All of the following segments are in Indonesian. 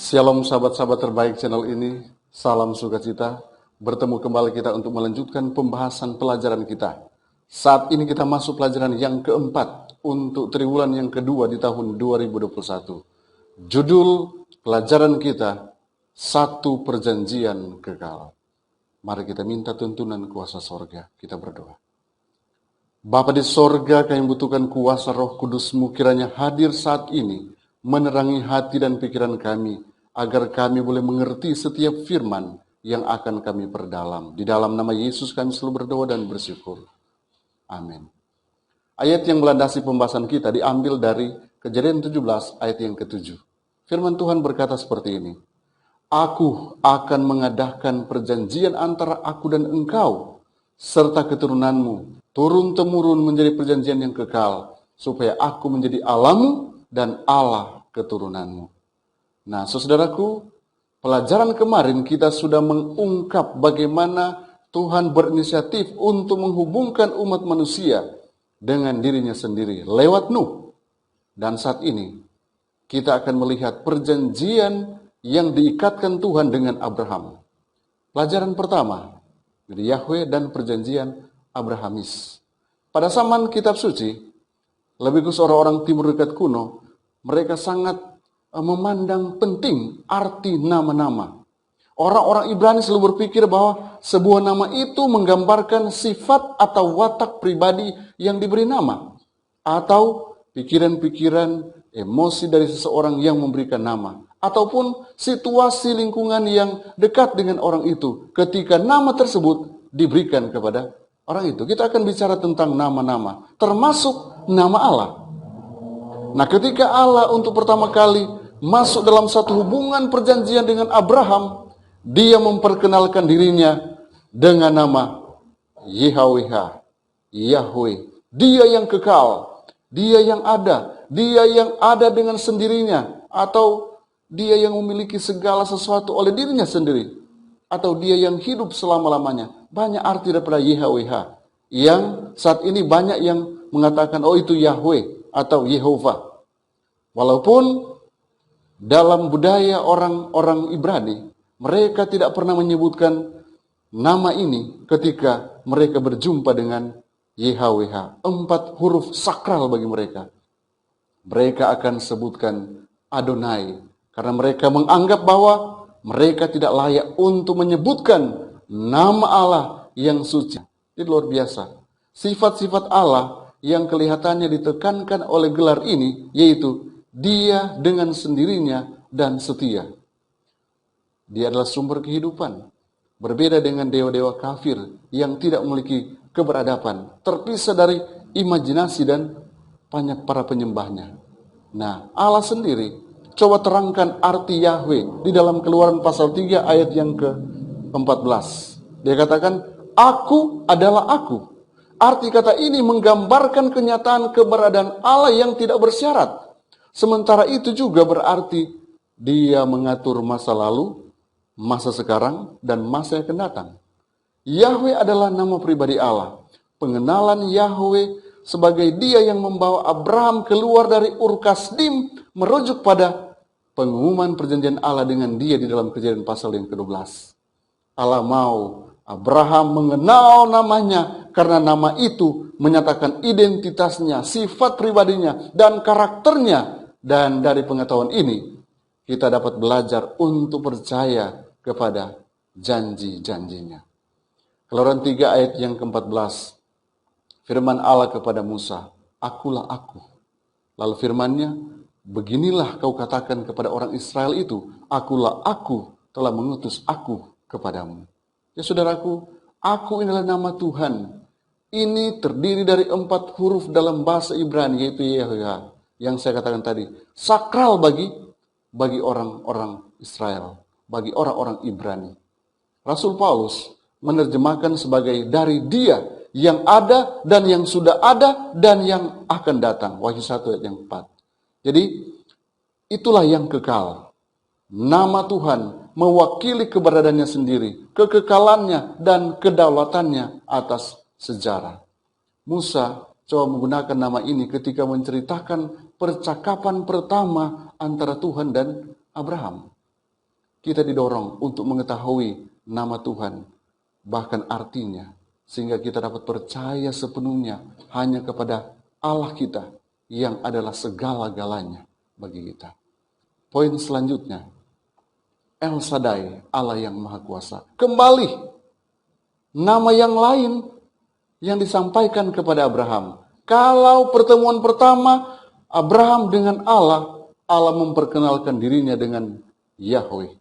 Shalom sahabat-sahabat terbaik channel ini, salam sukacita. Bertemu kembali kita untuk melanjutkan pembahasan pelajaran kita. Saat ini kita masuk pelajaran yang keempat untuk triwulan yang kedua di tahun 2021. Judul pelajaran kita, Satu Perjanjian Kekal. Mari kita minta tuntunan kuasa sorga, kita berdoa. Bapa di sorga, kami butuhkan kuasa Roh Kudus-Mu kiranya hadir saat ini, menerangi hati dan pikiran kami, agar kami boleh mengerti setiap firman yang akan kami perdalam. Di dalam nama Yesus kami selalu berdoa dan bersyukur. Amin. Ayat yang melandasi pembahasan kita diambil dari Kejadian 17 ayat yang ke-7. Firman Tuhan berkata seperti ini. Aku akan mengadakan perjanjian antara aku dan engkau, serta keturunanmu, turun-temurun menjadi perjanjian yang kekal, supaya aku menjadi Allahmu dan Allah keturunanmu. Nah, saudaraku, pelajaran kemarin kita sudah mengungkap bagaimana Tuhan berinisiatif untuk menghubungkan umat manusia dengan dirinya sendiri lewat Nuh. Dan saat ini kita akan melihat perjanjian yang diikatkan Tuhan dengan Abraham. Pelajaran pertama, Yahweh dan perjanjian Abrahamis. Pada zaman kitab suci, lebih khusus orang-orang timur dekat kuno, mereka sangat memandang penting arti nama-nama. Orang-orang Ibrani selalu berpikir bahwa sebuah nama itu menggambarkan sifat atau watak pribadi yang diberi nama, atau pikiran-pikiran, emosi dari seseorang yang memberikan nama, ataupun situasi lingkungan yang dekat dengan orang itu ketika nama tersebut diberikan kepada orang itu. Kita akan bicara tentang nama-nama, termasuk nama Allah. Nah, ketika Allah untuk pertama kali masuk dalam satu hubungan perjanjian dengan Abraham, dia memperkenalkan dirinya dengan nama Yahweh, Yahweh. Dia yang kekal, dia yang ada dengan sendirinya, atau dia yang memiliki segala sesuatu oleh dirinya sendiri, atau dia yang hidup selama-lamanya. Banyak arti daripada Yahweh, yang saat ini banyak yang mengatakan, oh itu Yahweh atau Yehovah. Walaupun dalam budaya orang-orang Ibrani, mereka tidak pernah menyebutkan nama ini ketika mereka berjumpa dengan Yahweh. 4 huruf sakral bagi mereka. Mereka akan sebutkan Adonai, karena mereka menganggap bahwa mereka tidak layak untuk menyebutkan nama Allah yang suci. Ini luar biasa. Sifat-sifat Allah yang kelihatannya ditekankan oleh gelar ini, yaitu dia dengan sendirinya dan setia. Dia adalah sumber kehidupan. Berbeda dengan dewa-dewa kafir yang tidak memiliki keberadaban, terpisah dari imajinasi dan banyak para penyembahnya. Nah, Allah sendiri, coba terangkan arti Yahweh di dalam Keluaran pasal 3 ayat yang ke-14. Dia katakan, aku adalah aku. Arti kata ini menggambarkan kenyataan keberadaan Allah yang tidak bersyarat. Sementara itu juga berarti dia mengatur masa lalu, masa sekarang, dan masa yang akan datang. Yahweh adalah nama pribadi Allah. Pengenalan Yahweh sebagai dia yang membawa Abraham keluar dari Ur Kasdim merujuk pada pengumuman perjanjian Allah dengan dia di dalam Kejadian pasal yang ke-12. Allah mau Abraham mengenal namanya karena nama itu menyatakan identitasnya, sifat pribadinya, dan karakternya. Dan dari pengetahuan ini, kita dapat belajar untuk percaya kepada janji-janjinya. Keluaran 3 ayat yang ke-14. Firman Allah kepada Musa, akulah aku. Lalu firmannya, beginilah kau katakan kepada orang Israel itu, akulah aku telah mengutus aku kepadamu. Ya saudaraku, aku inilah nama Tuhan. Ini terdiri dari 4 huruf dalam bahasa Ibrani, yaitu Yahweh, yang saya katakan tadi. Sakral bagi orang-orang Israel, bagi orang-orang Ibrani. Rasul Paulus menerjemahkan sebagai dari dia yang ada dan yang sudah ada dan yang akan datang. Wahyu 1 ayat yang 4. Jadi itulah yang kekal. Nama Tuhan mewakili keberadaannya sendiri, kekekalannya dan kedaulatannya atas sejarah. Musa coba menggunakan nama ini ketika menceritakan percakapan pertama antara Tuhan dan Abraham. kita didorong untuk mengetahui nama Tuhan, bahkan artinya, sehingga kita dapat percaya sepenuhnya hanya kepada Allah kita yang adalah segala-galanya bagi kita. Poin selanjutnya, El Shaddai, Allah yang Maha Kuasa. Kembali, nama yang lain yang disampaikan kepada Abraham. Kalau pertemuan pertama Abraham dengan Allah, Allah memperkenalkan dirinya dengan Yahweh.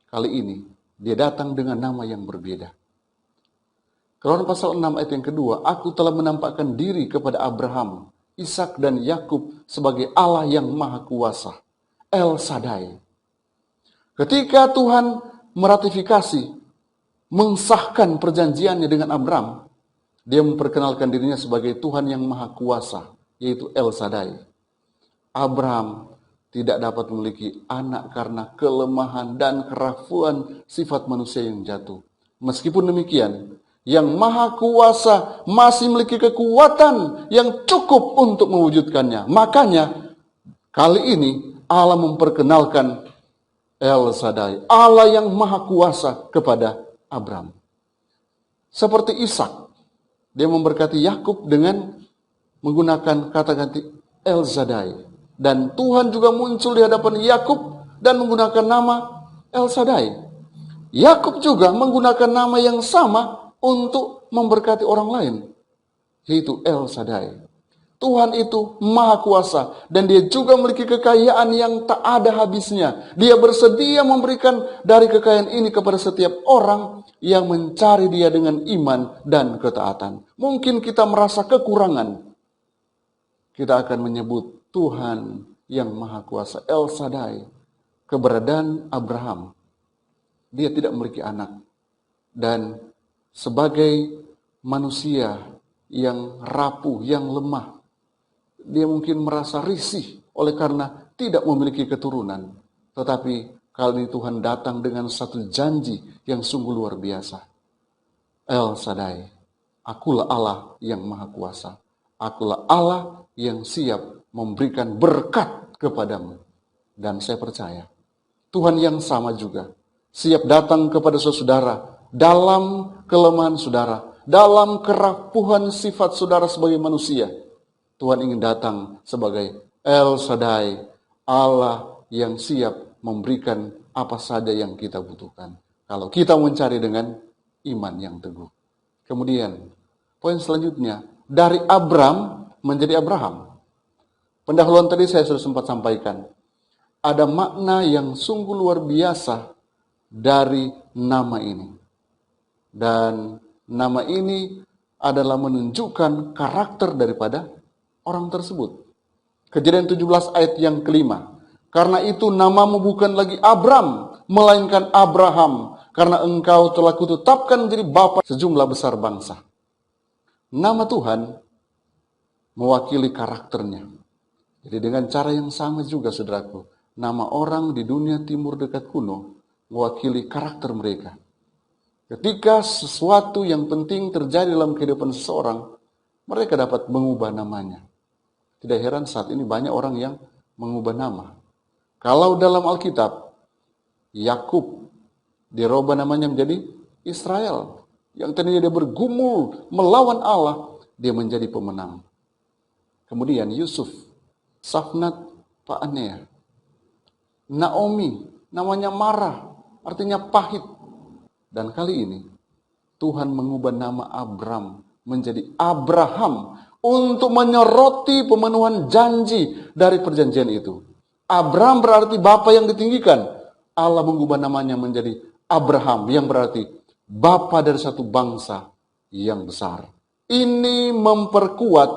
Kali ini dia datang dengan nama yang berbeda. Keluaran pasal 6 ayat yang kedua, aku telah menampakkan diri kepada Abraham, Ishak dan Yakub sebagai Allah yang Maha Kuasa, El Shaddai. Ketika Tuhan meratifikasi, mensahkan perjanjiannya dengan Abraham, dia memperkenalkan dirinya sebagai Tuhan yang Maha Kuasa, yaitu El Shaddai. Abraham tidak dapat memiliki anak karena kelemahan dan kerapuhan sifat manusia yang jatuh. Meskipun demikian, yang Maha Kuasa masih memiliki kekuatan yang cukup untuk mewujudkannya. Makanya, kali ini Allah memperkenalkan El Shaddai, Allah yang Maha Kuasa kepada Abraham. Seperti Ishak, dia memberkati Yakub dengan menggunakan kata ganti El Shaddai. Dan Tuhan juga muncul di hadapan Yakub dan menggunakan nama El Shaddai. Yakub juga menggunakan nama yang sama untuk memberkati orang lain, yaitu El Shaddai. Tuhan itu Maha Kuasa dan dia juga memiliki kekayaan yang tak ada habisnya. Dia bersedia memberikan dari kekayaan ini kepada setiap orang yang mencari dia dengan iman dan ketaatan. Mungkin kita merasa kekurangan. Kita akan menyebut Tuhan yang Maha Kuasa, El Shaddai. Keberadaan Abraham, dia tidak memiliki anak. Dan sebagai manusia yang rapuh, yang lemah, dia mungkin merasa risih oleh karena tidak memiliki keturunan. Tetapi kali ini Tuhan datang dengan satu janji yang sungguh luar biasa. El Shaddai, akulah Allah yang Maha Kuasa. Akulah Allah yang siap memberikan berkat kepadamu. Dan saya percaya, Tuhan yang sama juga siap datang kepada saudara dalam kelemahan saudara, dalam kerapuhan sifat saudara sebagai manusia. Tuhan ingin datang sebagai El Shaddai, Allah yang siap memberikan apa saja yang kita butuhkan. Kalau kita mencari dengan iman yang teguh. Kemudian, poin selanjutnya, dari Abram menjadi Abraham. Pendahuluan tadi saya sudah sempat sampaikan. Ada makna yang sungguh luar biasa dari nama ini. Dan nama ini adalah menunjukkan karakter daripada orang tersebut. Kejadian 17 ayat yang kelima. Karena itu namamu bukan lagi Abram, melainkan Abraham. Karena engkau telah kutetapkan menjadi bapa sejumlah besar bangsa. Nama Tuhan mewakili karakternya. Jadi dengan cara yang sama juga saudaraku, nama orang di dunia timur dekat kuno mewakili karakter mereka. Ketika sesuatu yang penting terjadi dalam kehidupan seseorang, mereka dapat mengubah namanya. Tidak heran saat ini banyak orang yang mengubah nama. Kalau dalam Alkitab, Yakub dirubah namanya menjadi Israel. Yang tadinya dia bergumul melawan Allah, dia menjadi pemenang. Kemudian Yusuf, Safnat Paanea. Naomi, namanya Marah, artinya pahit. Dan kali ini, Tuhan mengubah nama Abram menjadi Abraham untuk menyoroti pemenuhan janji dari perjanjian itu. Abram berarti bapa yang ditinggikan. Allah mengubah namanya menjadi Abraham yang berarti bapa dari satu bangsa yang besar. Ini memperkuat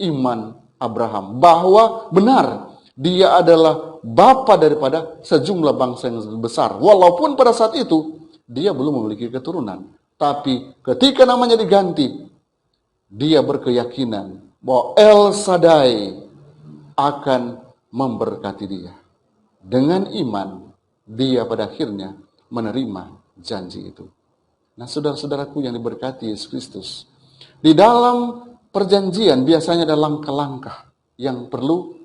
iman Abraham bahwa benar dia adalah bapa daripada sejumlah bangsa yang besar. Walaupun pada saat itu dia belum memiliki keturunan. Tapi ketika namanya diganti, dia berkeyakinan bahwa El Shaddai akan memberkati dia. Dengan iman, dia pada akhirnya menerima janji itu. Nah, saudara-saudaraku yang diberkati Yesus Kristus, di dalam perjanjian biasanya ada langkah-langkah yang perlu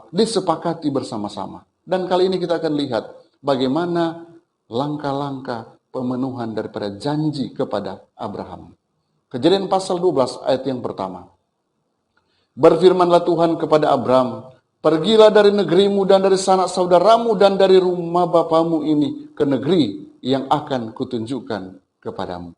disepakati bersama-sama. Dan kali ini kita akan lihat bagaimana langkah-langkah pemenuhan daripada janji kepada Abraham. Kejadian pasal 12 ayat yang pertama. Berfirmanlah Tuhan kepada Abraham, pergilah dari negerimu dan dari sanak saudaramu dan dari rumah bapamu ini ke negeri yang akan kutunjukkan kepadamu.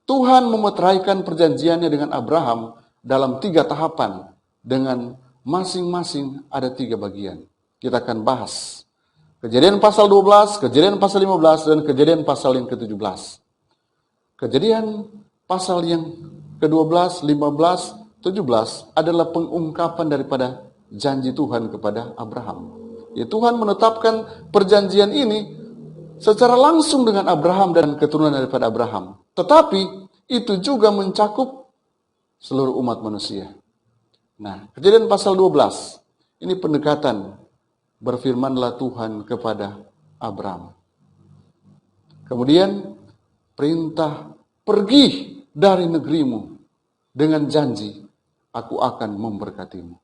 Tuhan memeteraikan perjanjiannya dengan Abraham dalam 3 tahapan dengan masing-masing ada 3 bagian. Kita akan bahas Kejadian pasal 12, Kejadian pasal 15, dan Kejadian pasal yang ke-17. Kejadian pasal yang ke-12, 15, 17 adalah pengungkapan daripada janji Tuhan kepada Abraham. Ya, Tuhan menetapkan perjanjian ini secara langsung dengan Abraham dan keturunan daripada Abraham. Tetapi itu juga mencakup seluruh umat manusia. Nah, Kejadian pasal 12, ini pendekatan. Berfirmanlah Tuhan kepada Abraham. Kemudian perintah, pergi dari negerimu dengan janji, aku akan memberkatimu.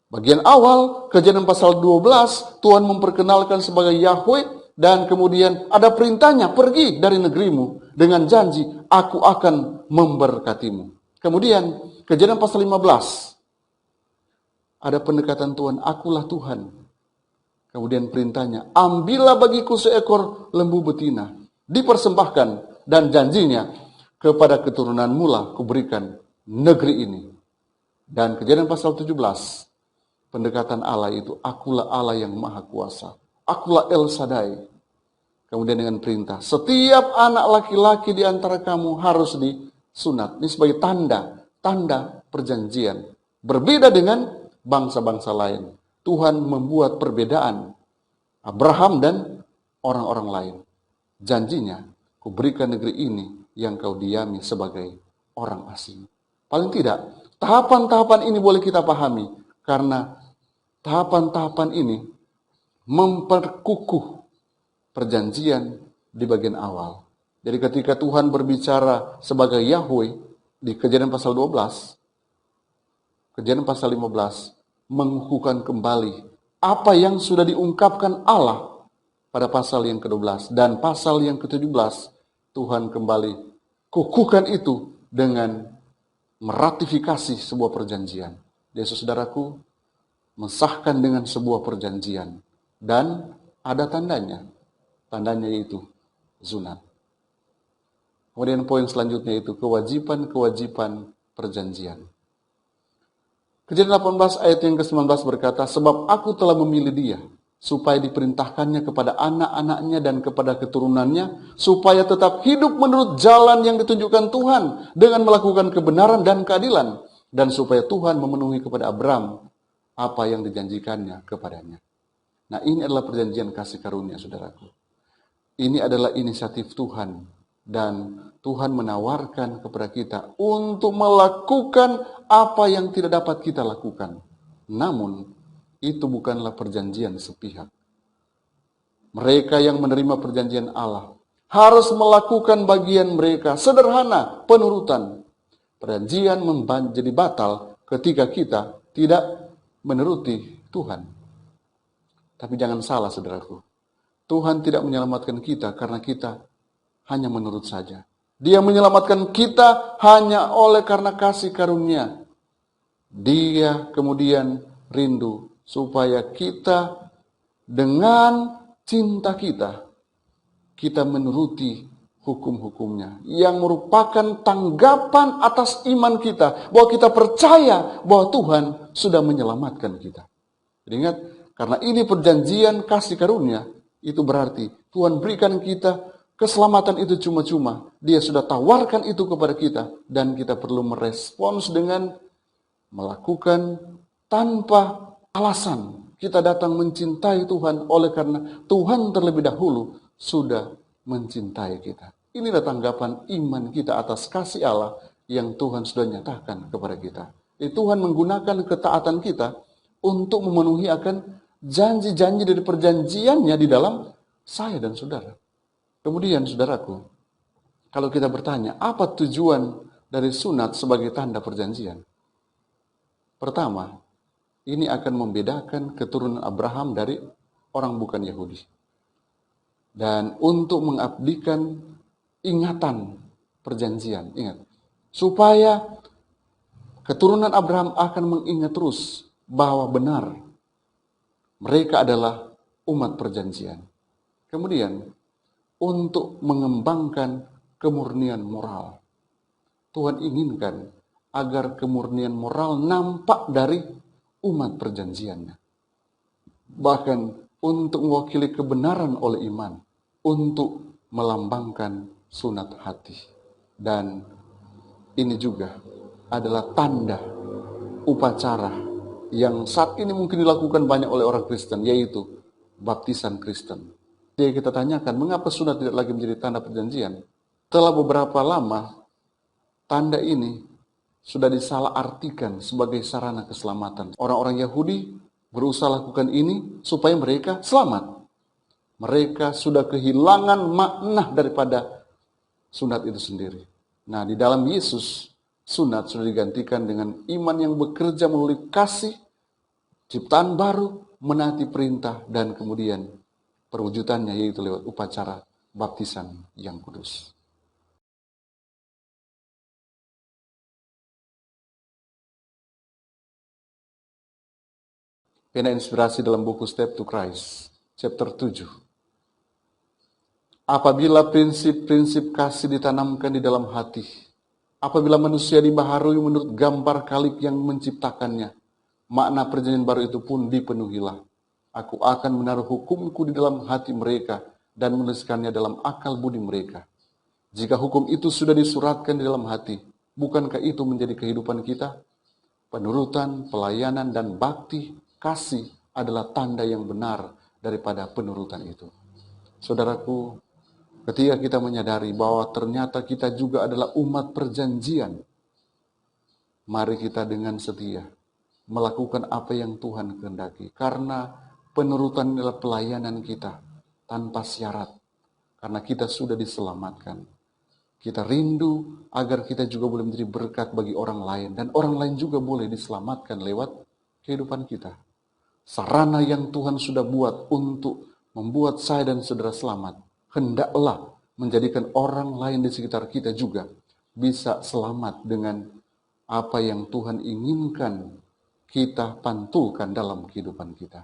Bagian awal, Kejadian pasal 12, Tuhan memperkenalkan sebagai Yahweh, dan kemudian ada perintahnya, pergi dari negerimu dengan janji, aku akan memberkatimu. Kemudian, Kejadian pasal 15, ada pendekatan Tuhan, akulah Tuhan. Kemudian perintahnya, ambillah bagiku seekor lembu betina, dipersembahkan, dan janjinya, kepada keturunanmu lah kuberikan negeri ini. Dan Kejadian pasal 17, pendekatan Allah itu, akulah Allah yang maha kuasa, akulah El Shaddai. Kemudian dengan perintah, setiap anak laki-laki di antara kamu harus disunat. Ini sebagai tanda perjanjian. Berbeda dengan bangsa-bangsa lain. Tuhan membuat perbedaan Abraham dan orang-orang lain. Janjinya, kuberikan negeri ini yang kau diami sebagai orang asing. Paling tidak, tahapan-tahapan ini boleh kita pahami. Karena tahapan-tahapan ini memperkukuh perjanjian di bagian awal. Jadi ketika Tuhan berbicara sebagai Yahweh di Kejadian pasal 12, Kejadian pasal 15, mengukuhkan kembali apa yang sudah diungkapkan Allah pada pasal yang ke-12 dan pasal yang ke-17. Tuhan kembali kukuhkan itu dengan meratifikasi sebuah perjanjian. Yesus saudaraku, mensahkan dengan sebuah perjanjian dan ada tandanya. Tandanya itu zunat. Kemudian poin selanjutnya itu kewajiban-kewajiban perjanjian. Kejadian 18 ayat yang ke-19 berkata, sebab aku telah memilih dia, supaya diperintahkannya kepada anak-anaknya dan kepada keturunannya, supaya tetap hidup menurut jalan yang ditunjukkan Tuhan, dengan melakukan kebenaran dan keadilan, dan supaya Tuhan memenuhi kepada Abraham apa yang dijanjikannya kepadanya. Nah, ini adalah perjanjian kasih karunia, saudaraku. Ini adalah inisiatif Tuhan, dan Tuhan menawarkan kepada kita untuk melakukan apa yang tidak dapat kita lakukan. Namun, itu bukanlah perjanjian sepihak. Mereka yang menerima perjanjian Allah harus melakukan bagian mereka, sederhana, penurutan. Perjanjian menjadi batal ketika kita tidak menuruti Tuhan. Tapi jangan salah, saudaraku. Tuhan tidak menyelamatkan kita karena kita hanya menurut saja. Dia menyelamatkan kita hanya oleh karena kasih karunia. Dia kemudian rindu supaya kita dengan cinta kita menuruti hukum-hukumnya. Yang merupakan tanggapan atas iman kita. Bahwa kita percaya bahwa Tuhan sudah menyelamatkan kita. Jadi ingat, karena ini perjanjian kasih karunia, itu berarti Tuhan berikan kita keselamatan itu cuma-cuma. Dia sudah tawarkan itu kepada kita. Dan kita perlu merespons dengan melakukan tanpa alasan. Kita datang mencintai Tuhan oleh karena Tuhan terlebih dahulu sudah mencintai kita. Inilah tanggapan iman kita atas kasih Allah yang Tuhan sudah nyatakan kepada kita. Jadi Tuhan menggunakan ketaatan kita untuk memenuhi akan janji-janji dari perjanjiannya di dalam saya dan saudara. Kemudian saudaraku, kalau kita bertanya, apa tujuan dari sunat sebagai tanda perjanjian? Pertama, ini akan membedakan keturunan Abraham dari orang bukan Yahudi. dan untuk mengabdikan ingatan perjanjian. Ingat, supaya keturunan Abraham akan mengingat terus bahwa benar mereka adalah umat perjanjian. Kemudian, untuk mengembangkan kemurnian moral. Tuhan inginkan agar kemurnian moral nampak dari umat perjanjiannya. Bahkan untuk mewakili kebenaran oleh iman, untuk melambangkan sunat hati. Dan ini juga adalah tanda upacara yang saat ini mungkin dilakukan banyak oleh orang Kristen, yaitu baptisan Kristen. Jadi kita tanyakan, mengapa sunat tidak lagi menjadi tanda perjanjian? Telah beberapa lama, tanda ini sudah disalahartikan sebagai sarana keselamatan. Orang-orang Yahudi berusaha lakukan ini supaya mereka selamat. Mereka sudah kehilangan makna daripada sunat itu sendiri. Nah, di dalam Yesus, sunat sudah digantikan dengan iman yang bekerja melalui kasih, ciptaan baru, menaati perintah, dan kemudian perwujudannya yaitu lewat upacara baptisan yang kudus. Pena inspirasi dalam buku Step to Christ, chapter 7. Apabila prinsip-prinsip kasih ditanamkan di dalam hati, apabila manusia dibaharui menurut gambar Khalik yang menciptakannya, makna perjanjian baru itu pun dipenuhilah. Aku akan menaruh hukumku di dalam hati mereka dan menuliskannya dalam akal budi mereka. Jika hukum itu sudah disuratkan di dalam hati, bukankah itu menjadi kehidupan kita? Penurutan, pelayanan, dan bakti, kasih adalah tanda yang benar daripada penurutan itu. Saudaraku, ketika kita menyadari bahwa ternyata kita juga adalah umat perjanjian, mari kita dengan setia melakukan apa yang Tuhan kehendaki. Karena penurutan adalah pelayanan kita tanpa syarat. Karena kita sudah diselamatkan. Kita rindu agar kita juga boleh menjadi berkat bagi orang lain. Dan orang lain juga boleh diselamatkan lewat kehidupan kita. Sarana yang Tuhan sudah buat untuk membuat saya dan saudara selamat, hendaklah menjadikan orang lain di sekitar kita juga bisa selamat dengan apa yang Tuhan inginkan kita pantulkan dalam kehidupan kita.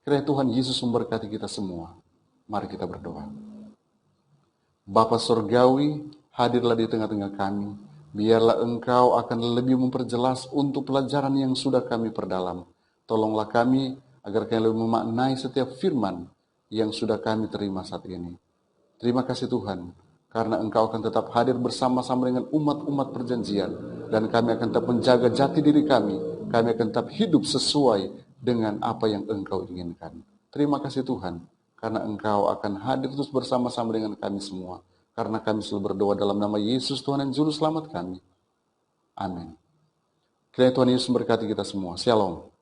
Kiranya Tuhan Yesus memberkati kita semua. Mari kita berdoa. Bapa Surgawi, hadirlah di tengah-tengah kami. Biarlah Engkau akan lebih memperjelas untuk pelajaran yang sudah kami perdalam. Tolonglah kami agar kami lebih memaknai setiap firman yang sudah kami terima saat ini. Terima kasih Tuhan, karena Engkau akan tetap hadir bersama-sama dengan umat-umat perjanjian. Dan kami akan tetap menjaga jati diri kami. Kami akan tetap hidup sesuai dengan apa yang Engkau inginkan. Terima kasih Tuhan, karena Engkau akan hadir terus bersama-sama dengan kami semua. Karena kami selalu berdoa dalam nama Yesus Tuhan dan Juru Selamat kami. Amin. Kiranya Tuhan Yesus memberkati kita semua. Shalom.